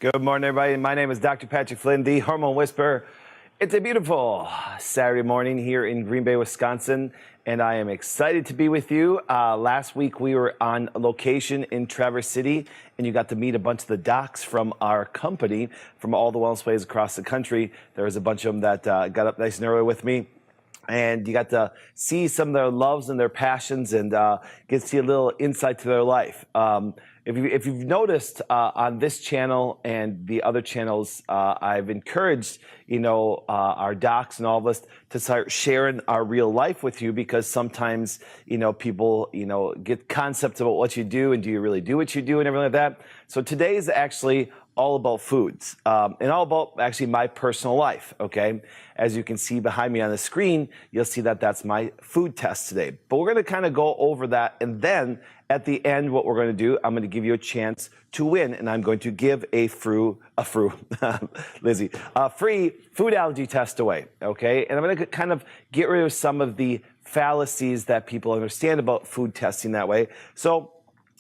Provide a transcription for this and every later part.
Good morning, everybody. My name is Dr. Patrick Flynn, the Hormone Whisperer. It's a beautiful Saturday morning here in Green Bay, Wisconsin, and I am excited to be with you. Last week, we were on location in Traverse City, and you got to meet a bunch of the docs from our company from all the wellness ways across the country. There was a bunch of them that got up nice and early with me. And you got to see some of their loves and their passions and get to see a little insight to their life. If you've noticed on this channel and the other channels, I've encouraged, our docs and all of us to start sharing our real life with you, because sometimes, people, get concepts about what you do and do you really do what you do and everything like that. So today is actually all about foods and all about actually my personal life, okay? As you can see behind me on the screen, you'll see that that's my food test today. But we're gonna kind of go over that, and then at the end, what we're gonna do, I'm gonna give you a chance to win, and I'm going to give a free food allergy test away, okay? And I'm gonna kind of get rid of some of the fallacies that people understand about food testing that way. So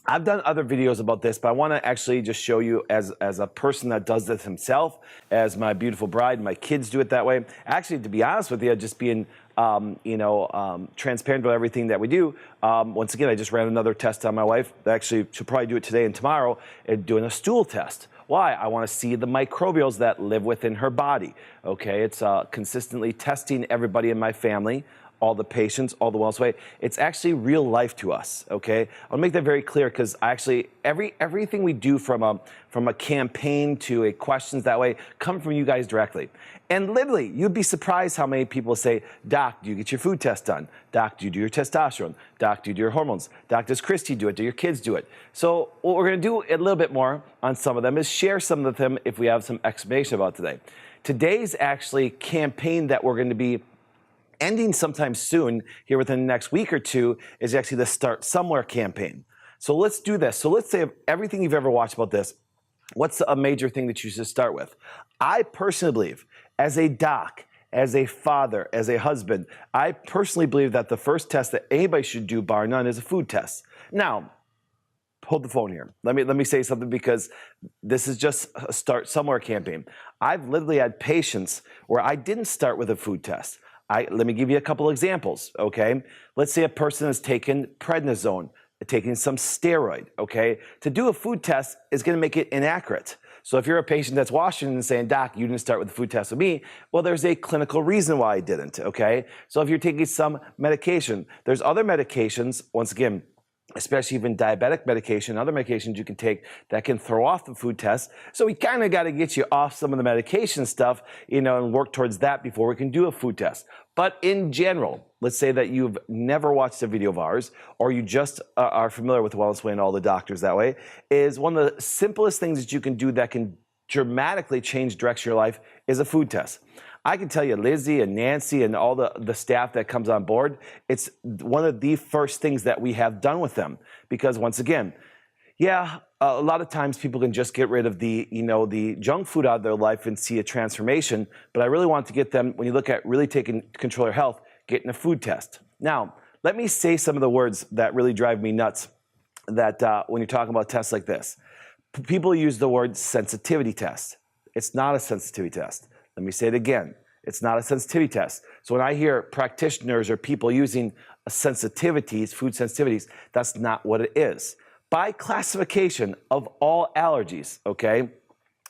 I've done other videos about this, but I want to actually just show you as a person that does this himself, as my beautiful bride, my kids do it that way. Actually, to be honest with you, just being transparent about everything that we do. Once again, I just ran another test on my wife. Actually, she'll probably do it today and tomorrow, and doing a stool test. Why? I want to see the microbials that live within her body. Okay, it's consistently testing everybody in my family, all the patients, all the wellness way. It's actually real life to us, okay? I'll make that very clear, because actually everything we do from a campaign to a questions that way come from you guys directly. And literally, you'd be surprised how many people say, Doc, do you get your food test done? Doc, do you do your testosterone? Doc, do you do your hormones? Doc, does Christy do it? Do your kids do it? So what we're gonna do a little bit more on some of them is share some of them if we have some explanation about today. Today's actually campaign that we're gonna be ending sometime soon here within the next week or two is actually the Start Somewhere campaign. So let's do this. So let's say everything you've ever watched about this, what's a major thing that you should start with? I personally believe, as a doc, as a father, as a husband, I personally believe that the first test that anybody should do, bar none, is a food test. Now, hold the phone here. Let me say something, because this is just a Start Somewhere campaign. I've literally had patients where I didn't start with a food test. Let me give you a couple examples, okay? Let's say a person has taken prednisone, taking some steroid, okay? To do a food test is gonna make it inaccurate. So if you're a patient that's watching and saying, Doc, you didn't start with a food test with me, well, there's a clinical reason why I didn't, okay? So if you're taking some medication, there's other medications, once again, especially even diabetic medication, other medications you can take that can throw off the food test. So we kind of got to get you off some of the medication stuff, and work towards that before we can do a food test. But in general, let's say that you've never watched a video of ours, or you just are familiar with the Wellness Way and all the doctors that way, is one of the simplest things that you can do that can dramatically change the direction of your life is a food test. I can tell you, Lizzie and Nancy and all the staff that comes on board, it's one of the first things that we have done with them. Because once again, yeah, a lot of times people can just get rid of the junk food out of their life and see a transformation. But I really want to get them, when you look at really taking control of their health, getting a food test. Now, let me say some of the words that really drive me nuts that when you're talking about tests like this. People use the word sensitivity test. It's not a sensitivity test. Let me say it again. It's not a sensitivity test. So when I hear practitioners or people using sensitivities, food sensitivities, that's not what it is. By classification of all allergies, okay?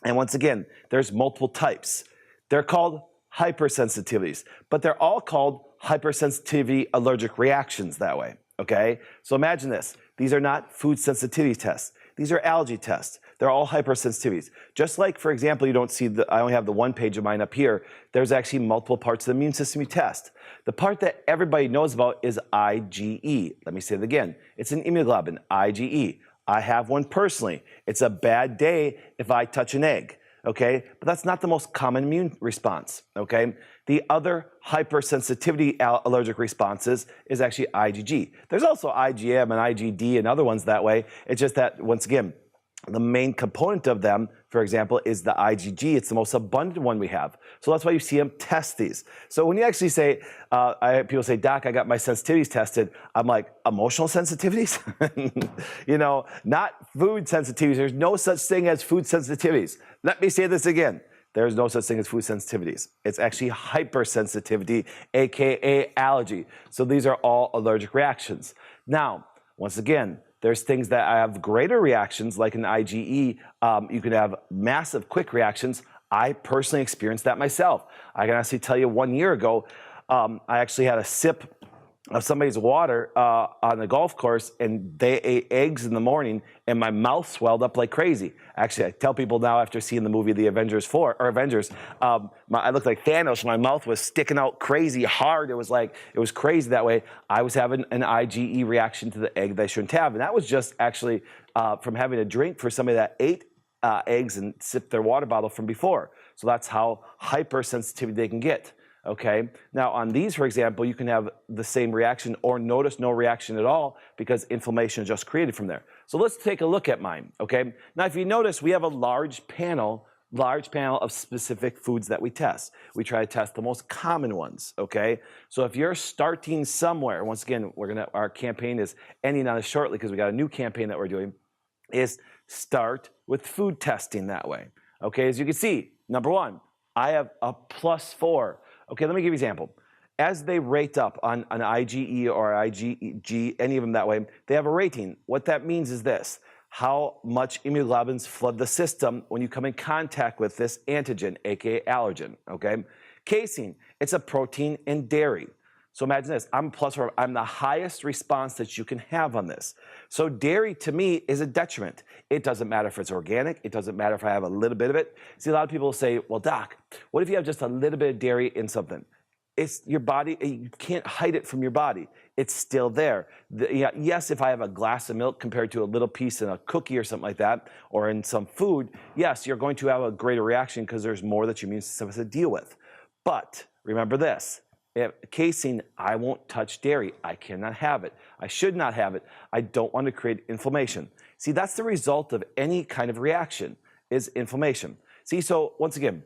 And once again, there's multiple types. They're called hypersensitivities, but they're all called hypersensitivity allergic reactions that way, okay? So imagine this. These are not food sensitivity tests. These are allergy tests. They're all hypersensitivities. Just like, for example, you don't see I only have the one page of mine up here. There's actually multiple parts of the immune system you test. The part that everybody knows about is IgE. Let me say it again. It's an immunoglobulin, IgE. I have one personally. It's a bad day if I touch an egg, okay? But that's not the most common immune response, okay? The other hypersensitivity allergic responses is actually IgG. There's also IgM and IgD and other ones that way. It's just that, once again, the main component of them for example, is the IgG. It's the most abundant one we have. So that's why you see them test these. So when you actually say, people say, Doc, I got my sensitivities tested. I'm like, emotional sensitivities? You know, not food sensitivities. There's no such thing as food sensitivities. Let me say this again. There's no such thing as food sensitivities. It's actually hypersensitivity, AKA allergy. So these are all allergic reactions. Now, once again, there's things that have greater reactions, like an IgE. You can have massive, quick reactions. I personally experienced that myself. I can actually tell you 1 year ago, I actually had a sip of somebody's water on the golf course, and they ate eggs in the morning, and my mouth swelled up like crazy. Actually, I tell people now after seeing the movie The Avengers 4, or Avengers, I looked like Thanos. My mouth was sticking out crazy hard. It was crazy that way. I was having an IgE reaction to the egg that I shouldn't have, and that was just actually from having a drink for somebody that ate eggs and sipped their water bottle from before. So that's how hypersensitive they can get. Okay, now on these, for example, you can have the same reaction or notice no reaction at all because inflammation is just created from there. So let's take a look at mine, okay? Now, if you notice, we have a large panel of specific foods that we test. We try to test the most common ones, okay? So if you're starting somewhere, once again, our campaign is ending on this shortly because we got a new campaign that we're doing, is start with food testing that way, okay? As you can see, number one, I have a +4. Okay, let me give you an example. As they rate up on an IgE or IgG, any of them that way, they have a rating. What that means is this: how much immunoglobulins flood the system when you come in contact with this antigen, aka allergen, okay? Casein, it's a protein in dairy. So imagine this, I'm +4, I'm the highest response that you can have on this. So dairy to me is a detriment. It doesn't matter if it's organic, it doesn't matter if I have a little bit of it. See, a lot of people say, well, Doc, what if you have just a little bit of dairy in something? It's your body, you can't hide it from your body. It's still there. Yes, if I have a glass of milk compared to a little piece in a cookie or something like that, or in some food, yes, you're going to have a greater reaction because there's more that your immune system has to deal with. But remember this, casein, I won't touch dairy. I cannot have it. I should not have it. I don't want to create inflammation. See, that's the result of any kind of reaction, is inflammation. See, so once again,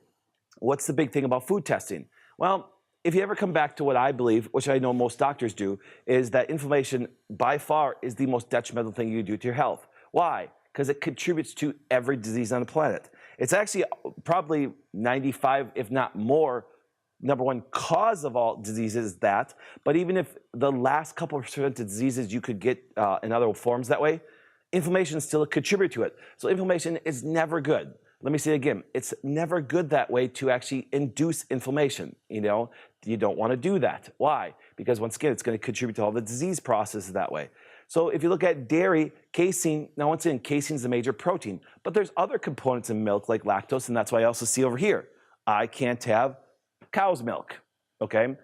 what's the big thing about food testing? Well, if you ever come back to what I believe, which I know most doctors do, is that inflammation by far is the most detrimental thing you do to your health. Why? Because it contributes to every disease on the planet. It's actually probably 95, if not more, number one cause of all diseases is that, but even if the last couple % of diseases you could get in other forms that way, inflammation is still a contributor to it. So inflammation is never good. Let me say it again. It's never good that way to actually induce inflammation. You know, you don't want to do that. Why? Because once again, it's going to contribute to all the disease processes that way. So if you look at dairy, casein, now once again, casein is a major protein, but there's other components in milk like lactose, and that's why I also see over here, I can't have cow's milk, okay?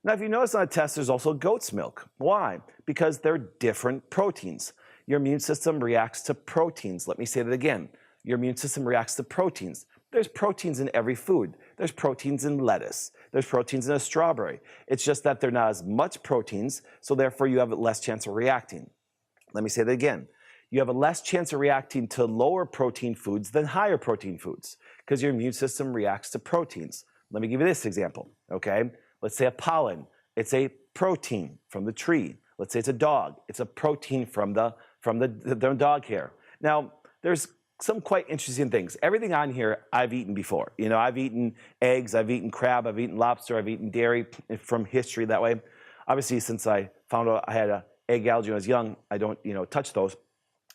Now, if you notice on a test, there's also goat's milk. Why? Because they're different proteins. Your immune system reacts to proteins. Let me say that again. Your immune system reacts to proteins. There's proteins in every food. There's proteins in lettuce. There's proteins in a strawberry. It's just that they're not as much proteins, so therefore you have a less chance of reacting. Let me say that again. You have a less chance of reacting to lower protein foods than higher protein foods because your immune system reacts to proteins. Let me give you this example, okay? Let's say a pollen. It's a protein from the tree. Let's say it's a dog. It's a protein from the dog hair. Now, there's some quite interesting things. Everything on here I've eaten before. You know, I've eaten eggs, I've eaten crab, I've eaten lobster, I've eaten dairy from history that way. Obviously, since I found out I had an egg allergy when I was young, I don't, touch those.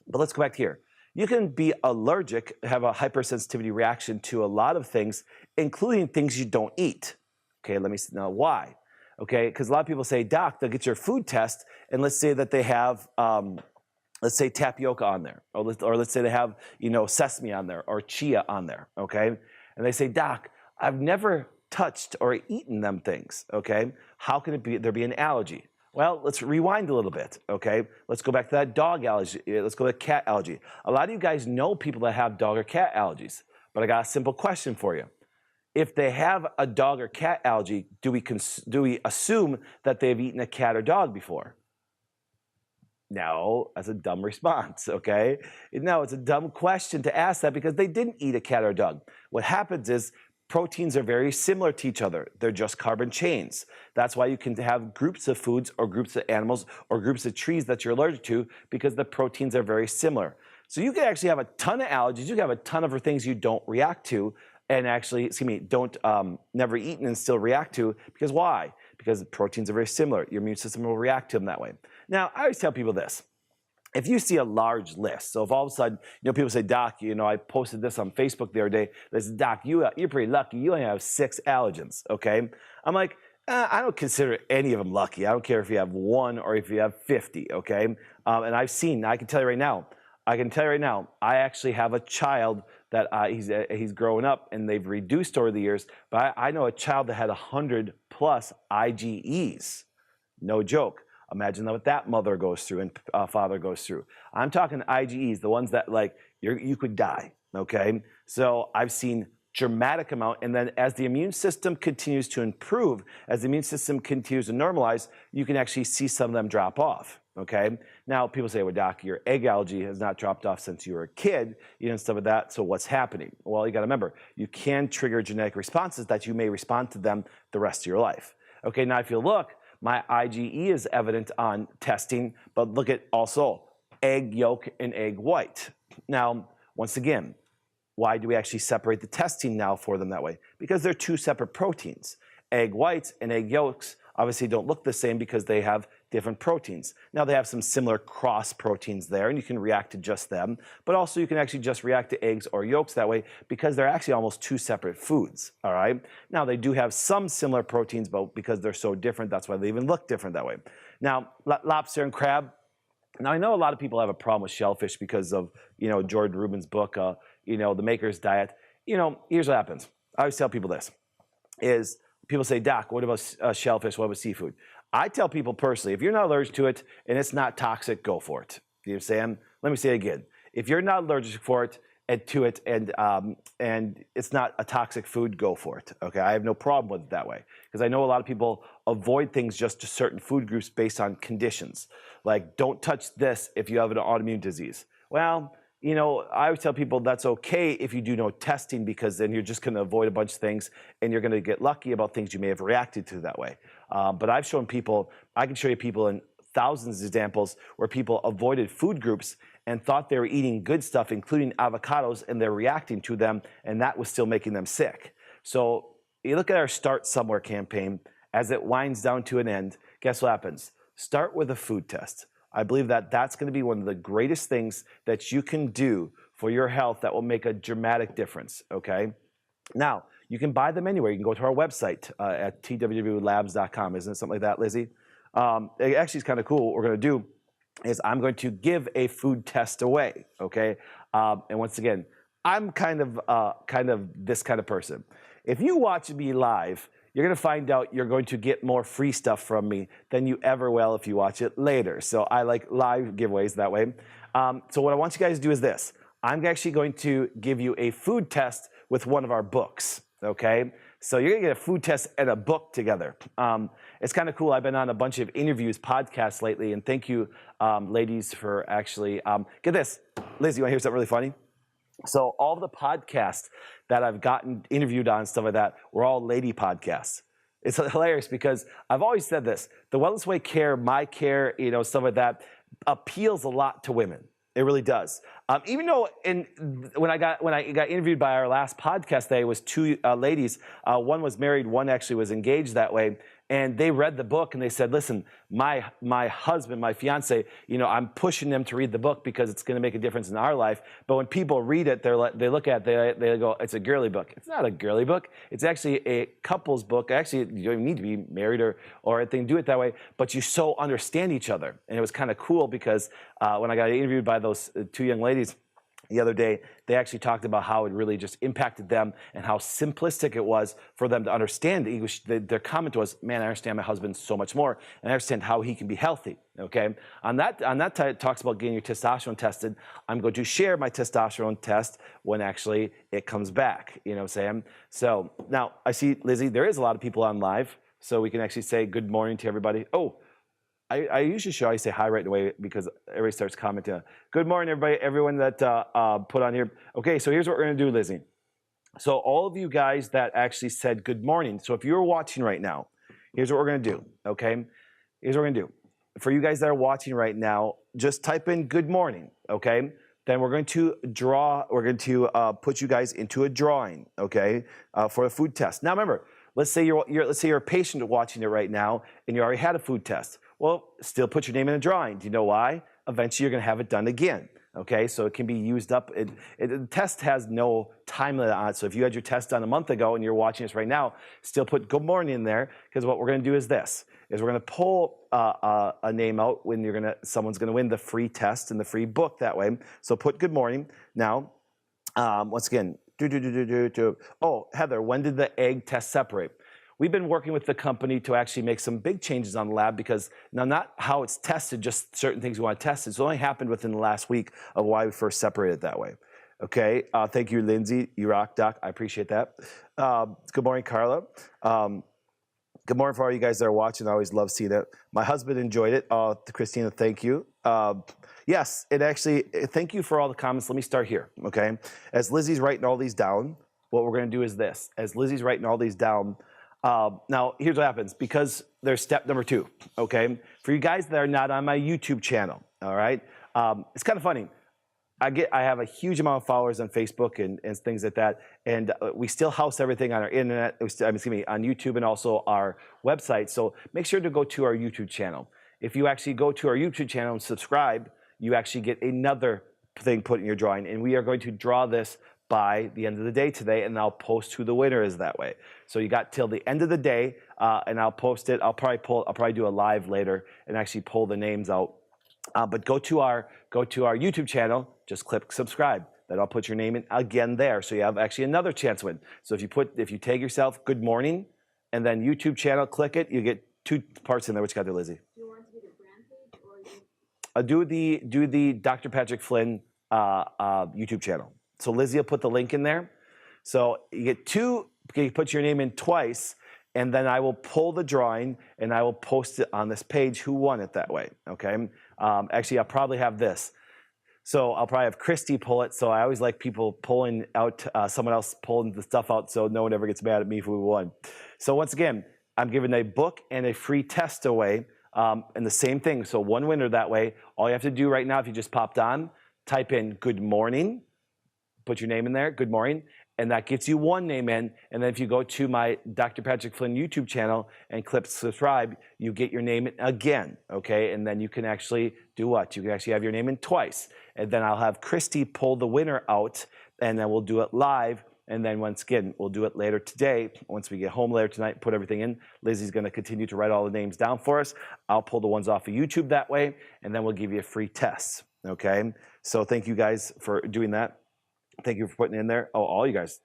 But let's go back here. You can be allergic, have a hypersensitivity reaction to a lot of things, including things you don't eat. Okay, let me know why. Okay, because a lot of people say, Doc, they'll get your food test, and let's say that they have, let's say tapioca on there, or let's say they have, sesame on there, or chia on there, okay? And they say, Doc, I've never touched or eaten them things, okay? How can there be an allergy? Well, let's rewind a little bit, okay? Let's go back to that dog allergy. Let's go to cat allergy. A lot of you guys know people that have dog or cat allergies, but I got a simple question for you. If they have a dog or cat allergy, do we assume that they've eaten a cat or dog before? No, that's a dumb response, okay? No, it's a dumb question to ask that because they didn't eat a cat or a dog. What happens is proteins are very similar to each other. They're just carbon chains. That's why you can have groups of foods or groups of animals or groups of trees that you're allergic to because the proteins are very similar. So you can actually have a ton of allergies. You can have a ton of things you don't react to and actually, don't never eaten and still react to. Because why? Because the proteins are very similar. Your immune system will react to them that way. Now, I always tell people this. If you see a large list, so if all of a sudden, people say, Doc, I posted this on Facebook the other day. They said, Doc, you're pretty lucky. You only have 6 allergens, okay? I'm like, I don't consider any of them lucky. I don't care if you have 1 or if you have 50, okay? And I can tell you right now, I actually have a child that he's growing up and they've reduced over the years, but I know a child that had 100 plus IgEs. No joke. Imagine what that mother goes through and father goes through. I'm talking IgEs, the ones that you could die, okay? So I've seen dramatic amount, and then as the immune system continues to improve, as the immune system continues to normalize, you can actually see some of them drop off, okay? Now, people say, well, Doc, your egg allergy has not dropped off since you were a kid, and stuff like that, so what's happening? Well, you gotta remember, you can trigger genetic responses that you may respond to them the rest of your life. Okay, now if you look, my IgE is evident on testing, but look at also egg yolk and egg white. Now, once again, why do we actually separate the testing now for them that way? Because they're 2 separate proteins. Egg whites and egg yolks obviously don't look the same because they have different proteins. Now they have some similar cross proteins there and you can react to just them, but also you can actually just react to eggs or yolks that way because they're actually almost 2 separate foods, all right? Now they do have some similar proteins, but because they're so different, that's why they even look different that way. Now, lobster and crab. Now I know a lot of people have a problem with shellfish because of, Jordan Rubin's book, The Maker's Diet. Here's what happens. I always tell people this, is people say, Doc, what about shellfish? What about seafood? I tell people personally, if you're not allergic to it and it's not toxic, go for it. You know what I'm saying? Let me say it again. If you're not allergic for it and to it and it's not a toxic food, go for it. Okay, I have no problem with it that way because I know a lot of people avoid things just to certain food groups based on conditions. Like, don't touch this if you have an autoimmune disease. Well, I always tell people that's okay if you do no testing because then you're just going to avoid a bunch of things and you're going to get lucky about things you may have reacted to that way. But I've shown people, I can show you people in thousands of examples where people avoided food groups and thought they were eating good stuff, including avocados, and they're reacting to them, and that was still making them sick. So you look at our Start Somewhere campaign, as it winds down to an end, guess what happens? Start with a food test. I believe that that's going to be one of the greatest things that you can do for your health that will make a dramatic difference, okay? Now, you can buy them anywhere. You can go to our website at twwlabs.com. Isn't it something like that, Lizzie? It actually is kind of cool. What we're going to do is I'm going to give a food test away, okay? And once again, I'm kind of this kind of person. If you watch me live, you're going to find out you're going to get more free stuff from me than you ever will if you watch it later. So I like live giveaways that way. So what I want you guys to do is this. I'm actually going to give you a food test with one of our books, okay? So you're going to get a food test and a book together. It's kind of cool. I've been on a bunch of interviews, podcasts lately, and thank you, ladies, for actually, get this. Liz, you want to hear something really funny? So all of the podcasts that I've gotten interviewed on, stuff like that, were all lady podcasts. It's hilarious because I've always said this, the Wellness Way Care, my care, stuff like that, appeals a lot to women. It really does. Even though when I got interviewed by our last podcast day, it was 2 ladies. One was married, one actually was engaged that way. And they read the book and they said, listen, my husband, my fiance, I'm pushing them to read the book because it's going to make a difference in our life. But when people read it, they look at it, they go, it's a girly book. It's not a girly book. It's actually a couple's book. Actually, you don't even need to be married or anything, do it that way. But you so understand each other. And it was kind of cool because when I got interviewed by those 2 young ladies the other day, they actually talked about how it really just impacted them and how simplistic it was for them to understand English. Their comment was, man, I understand my husband so much more, and I understand how he can be healthy, okay? On that it talks about getting your testosterone tested. I'm going to share my testosterone test when actually it comes back, you know what I'm saying? So now I see, Lizzie, there is a lot of people on live, so we can actually say good morning to everybody. Oh, I usually show, I say hi right away because everybody starts commenting. Good morning, everybody, everyone that put on here. Okay, so here's what we're gonna do, Lizzie. So all of you guys that actually said good morning. So if you're watching right now, here's what we're gonna do, okay? Here's what we're gonna do. For you guys that are watching right now, just type in good morning, okay? Then we're going to put you guys into a drawing, okay, for a food test. Now remember, let's say you're a patient watching it right now and you already had a food test. Well, still put your name in a drawing. Do you know why? Eventually you're gonna have it done again. Okay, so it can be used up. The test has no time limit on it. So if you had your test done a month ago and you're watching this right now, still put good morning in there, because what we're going to do is we're going to pull a name out when someone's going to win the free test and the free book that way. So put good morning. Now, once again, oh, Heather, when did the egg test separate? We've been working with the company to actually make some big changes on the lab, because now not how it's tested, just certain things we want to test. It's only happened within the last week of why we first separated that way. Okay, thank you, Lindsay. You rock, Doc. I appreciate that. Good morning, Carla. Good morning for all you guys that are watching. I always love seeing it. My husband enjoyed it. Christina, thank you. Yes, thank you for all the comments. Let me start here, okay? As Lizzie's writing all these down, what we're going to do is this. As Lizzie's writing all these down, now, here's what happens, because there's step number 2, okay? For you guys that are not on my YouTube channel, all right? It's kind of funny. I have a huge amount of followers on Facebook and things like that, and we still house everything on our internet, on YouTube and also our website, so make sure to go to our YouTube channel. If you actually go to our YouTube channel and subscribe, you actually get another thing put in your drawing, and we are going to draw this by the end of the day today, and I'll post who the winner is that way. So you got till the end of the day, and I'll post it. I'll probably do a live later and actually pull the names out. But go to our YouTube channel, just click subscribe. Then I'll put your name in again there, so you have actually another chance to win. So if you tag yourself good morning, and then YouTube channel, click it, you get 2 parts in there. What you got there, Lizzie? Do you want to do the brand page or do the Dr. Patrick Flynn YouTube channel? So Lizzie will put the link in there. So you get 2, you put your name in twice, and then I will pull the drawing and I will post it on this page who won it that way, okay? Actually, I'll probably have this. So I'll probably have Christy pull it. So I always like people pulling out, someone else pulling the stuff out so no one ever gets mad at me if we won. So once again, I'm giving a book and a free test away, and the same thing. So one winner that way. All you have to do right now, if you just popped on, type in good morning, put your name in there, good morning, and that gets you 1 name in. And then if you go to my Dr. Patrick Flynn YouTube channel and click subscribe, you get your name in again, okay? And then you can actually do what? You can actually have your name in twice. And then I'll have Christy pull the winner out, and then we'll do it live. And then once again, we'll do it later today. Once we get home later tonight, put everything in. Lizzie's gonna continue to write all the names down for us. I'll pull the ones off of YouTube that way, and then we'll give you a free test, okay? So thank you guys for doing that. Thank you for putting it in there. Oh, all you guys.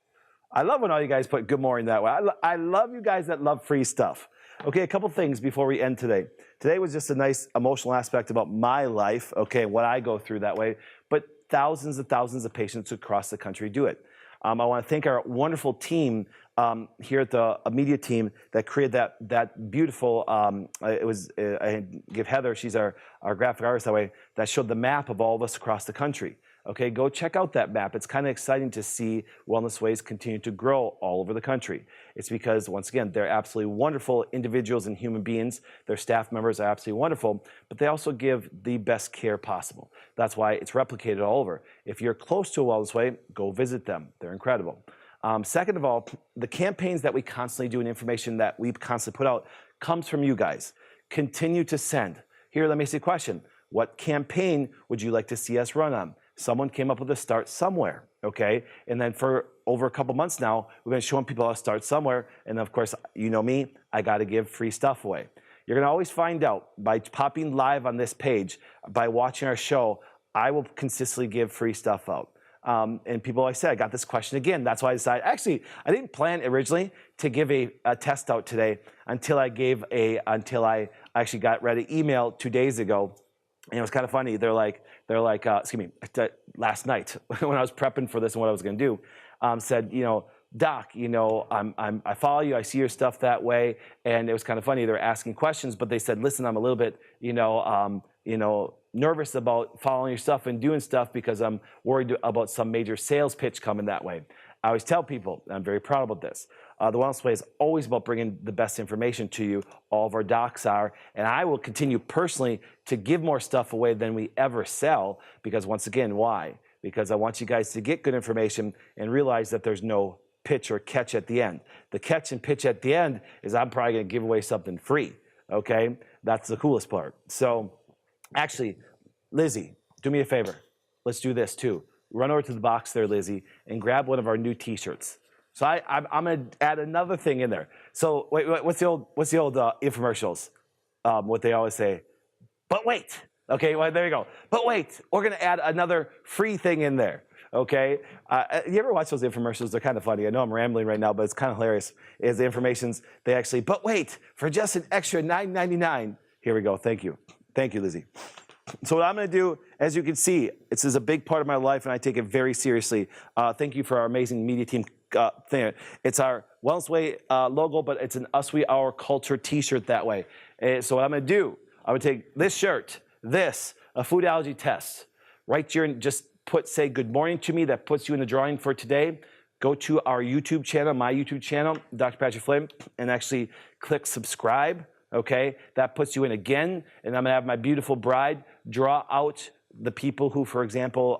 I love when all you guys put good morning that way. I love you guys that love free stuff. Okay, a couple things before we end today. Today was just a nice emotional aspect about my life, okay, what I go through that way, but thousands and thousands of patients across the country do it. I want to thank our wonderful team here at the media team that created that beautiful, I give Heather, she's our graphic artist that way, that showed the map of all of us across the country. Okay, go check out that map. It's kind of exciting to see Wellness Ways continue to grow all over the country. It's because, once again, they're absolutely wonderful individuals and human beings. Their staff members are absolutely wonderful, but they also give the best care possible. That's why it's replicated all over. If you're close to a Wellness Way, go visit them. They're incredible. Second of all, the campaigns that we constantly do and information that we constantly put out comes from you guys. Continue to send. Here, let me ask you a question. What campaign would you like to see us run on? Someone came up with a start somewhere, okay? And then for over a couple months now, we've been showing people how to start somewhere. And of course, you know me, I got to give free stuff away. You're going to always find out by popping live on this page, by watching our show, I will consistently give free stuff out. And people always say, I got this question again. That's why I decided, actually, I didn't plan originally to give a test out today until I actually got read an email 2 days ago. And it was kind of funny. They're like, last night when I was prepping for this and what I was going to do, said, you know, Doc, I follow you, I see your stuff that way. And it was kind of funny. They were asking questions, but they said, listen, I'm a little bit, nervous about following your stuff and doing stuff because I'm worried about some major sales pitch coming that way. I always tell people, and I'm very proud about this, the Wellness Way is always about bringing the best information to you. All of our docs are, and I will continue personally to give more stuff away than we ever sell because once again, why? Because I want you guys to get good information and realize that there's no pitch or catch at the end. The catch and pitch at the end is I'm probably gonna give away something free, okay? That's the coolest part. So actually, Lizzie, do me a favor. Let's do this too. Run over to the box there, Lizzie, and grab one of our new T-shirts. So I'm going to add another thing in there. So wait, what's the old infomercials? What they always say, but wait. Okay, well, there you go. But wait, we're going to add another free thing in there. Okay, you ever watch those infomercials? They're kind of funny. I know I'm rambling right now, but it's kind of hilarious. Is the informations they actually? But wait, for just an extra $9.99. Here we go. Thank you, Lizzie. So what I'm going to do, as you can see, this is a big part of my life, and I take it very seriously. Thank you for our amazing media team thing. It's our Wellness Way logo, but it's an Us We Our Culture T-shirt that way. So what I'm going to do, I'm going to take this shirt, a food allergy test, right here, and just say good morning to me. That puts you in the drawing for today. Go to our YouTube channel, my YouTube channel, Dr. Patrick Flynn, and actually click subscribe. Okay, that puts you in again, and I'm gonna have my beautiful bride draw out the people who, for example,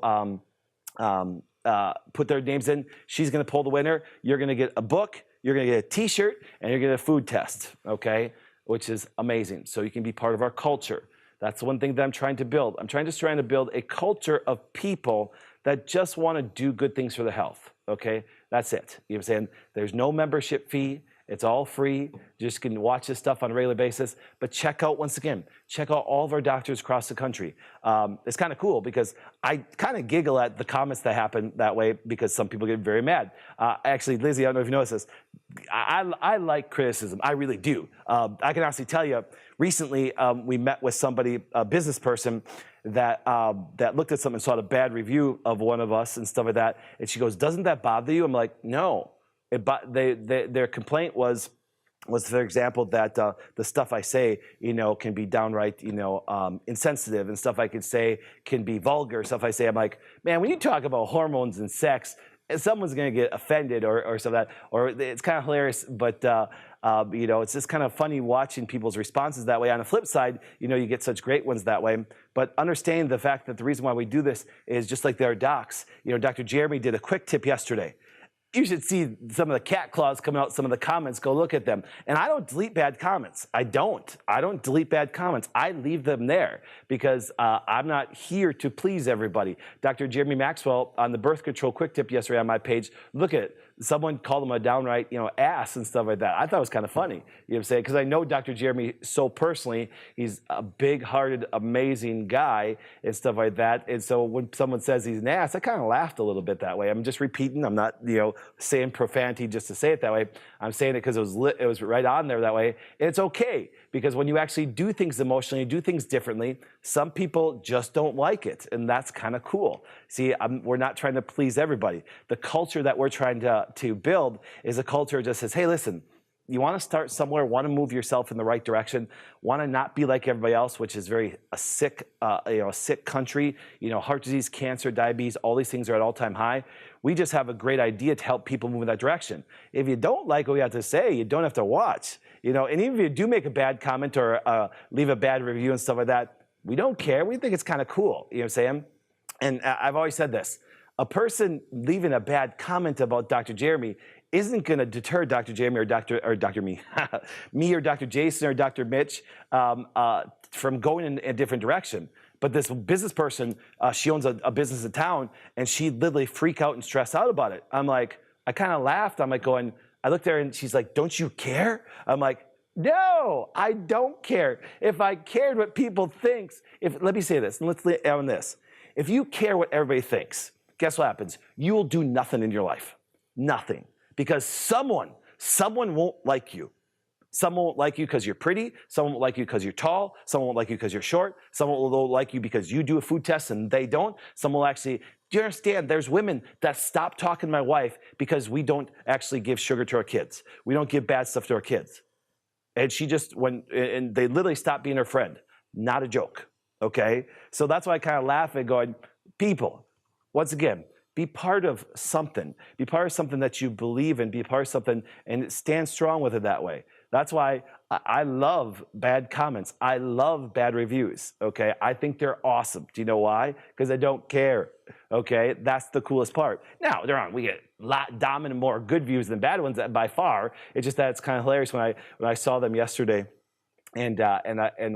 put their names in. She's gonna pull the winner. You're gonna get a book, you're gonna get a T-shirt, and you're gonna get a food test, okay, which is amazing. So you can be part of our culture. That's one thing that I'm trying to build. I'm trying to build a culture of people that just wanna do good things for the health, okay? That's it. You know what I'm saying? There's no membership fee. It's all free. You just can watch this stuff on a regular basis. But check out all of our doctors across the country. It's kind of cool because I kind of giggle at the comments that happen that way because some people get very mad. Actually, Lizzie, I don't know if you noticed this. I like criticism. I really do. I can honestly tell you, recently we met with somebody, a business person, that looked at something and saw a bad review of one of us and stuff like that. And she goes, doesn't that bother you? I'm like, no. Their complaint was, for example, that the stuff I say, can be downright, insensitive, and stuff I could say can be vulgar. Stuff I say, I'm like, man, when you talk about hormones and sex, someone's going to get offended or something like that. Or it's kind of hilarious, but it's just kind of funny watching people's responses that way. On the flip side, you get such great ones that way. But understand the fact that the reason why we do this is just like their docs. Dr. Jeremy did a quick tip yesterday. You should see some of the cat claws coming out, some of the comments, go look at them. And I don't delete bad comments. I don't delete bad comments. I leave them there because I'm not here to please everybody. Dr. Jeremy Maxwell on the birth control quick tip yesterday on my page, look at it. Someone called him a downright, ass and stuff like that. I thought it was kind of funny, what I'm saying? Because I know Dr. Jeremy so personally. He's a big-hearted, amazing guy and stuff like that. And so when someone says he's an ass, I kind of laughed a little bit that way. I'm just repeating. I'm not, saying profanity just to say it that way. I'm saying it because it was right on there that way. And it's okay because when you actually do things emotionally, do things differently, some people just don't like it, and that's kind of cool. See, we're not trying to please everybody. The culture that we're trying to build is a culture that just says, hey, listen, you want to start somewhere, want to move yourself in the right direction, want to not be like everybody else, which is a sick country. Heart disease, cancer, diabetes, all these things are at all-time high. We just have a great idea to help people move in that direction. If you don't like what we have to say, you don't have to watch. And even if you do make a bad comment or leave a bad review and stuff like that, we don't care. We think it's kind of cool. You know what I'm saying? And I've always said this. A person leaving a bad comment about Dr. Jeremy isn't going to deter Dr. Jeremy or me or Dr. Jason or Dr. Mitch from going in a different direction. But this business person, she owns a business in town, and she literally freak out and stress out about it. I'm like, I kind of laughed. I'm like going, I looked at her and she's like, don't you care? I'm like, no, I don't care. If I cared what people think, let me say this, and let's end on this. If you care what everybody thinks, guess what happens? You will do nothing in your life. Nothing. Because someone won't like you. Someone won't like you because you're pretty. Someone won't like you because you're tall. Someone won't like you because you're short. Someone will like you because you do a food test and they don't. Someone will actually, do you understand? There's women that stop talking to my wife because we don't actually give sugar to our kids. We don't give bad stuff to our kids. And she just, and they literally stop being her friend. Not a joke, okay? So that's why I kind of laugh and going, people, once again, be part of something. Be part of something that you believe in. Be part of something and stand strong with it that way. That's why I love bad comments. I love bad reviews, okay? I think they're awesome. Do you know why? Because I don't care, okay? That's the coolest part. Now, we get a lot dominant more good views than bad ones by far. It's just that it's kind of hilarious when I saw them yesterday. And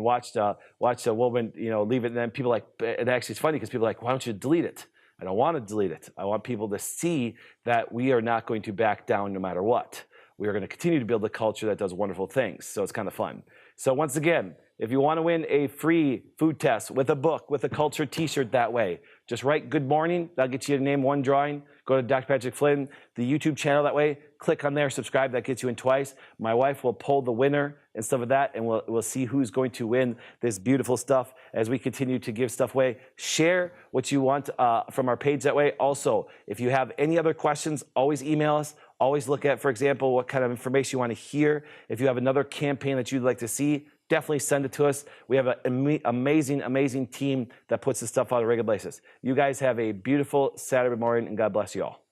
watched a woman, leave it, and then people and actually it's funny because people are like, why don't you delete it? I don't want to delete it. I want people to see that we are not going to back down no matter what. We are going to continue to build a culture that does wonderful things. So it's kind of fun. So once again, if you want to win a free food test with a book, with a culture t-shirt that way, just write good morning. That'll get you to name one drawing. Go to Dr. Patrick Flynn, the YouTube channel that way. Click on there, subscribe. That gets you in twice. My wife will pull the winner and stuff like that, and we'll see who's going to win this beautiful stuff as we continue to give stuff away. Share what you want from our page that way. Also, if you have any other questions, always email us. Always look at, for example, what kind of information you want to hear. If you have another campaign that you'd like to see, definitely send it to us. We have an amazing, amazing team that puts this stuff out on a regular basis. You guys have a beautiful Saturday morning, and God bless you all.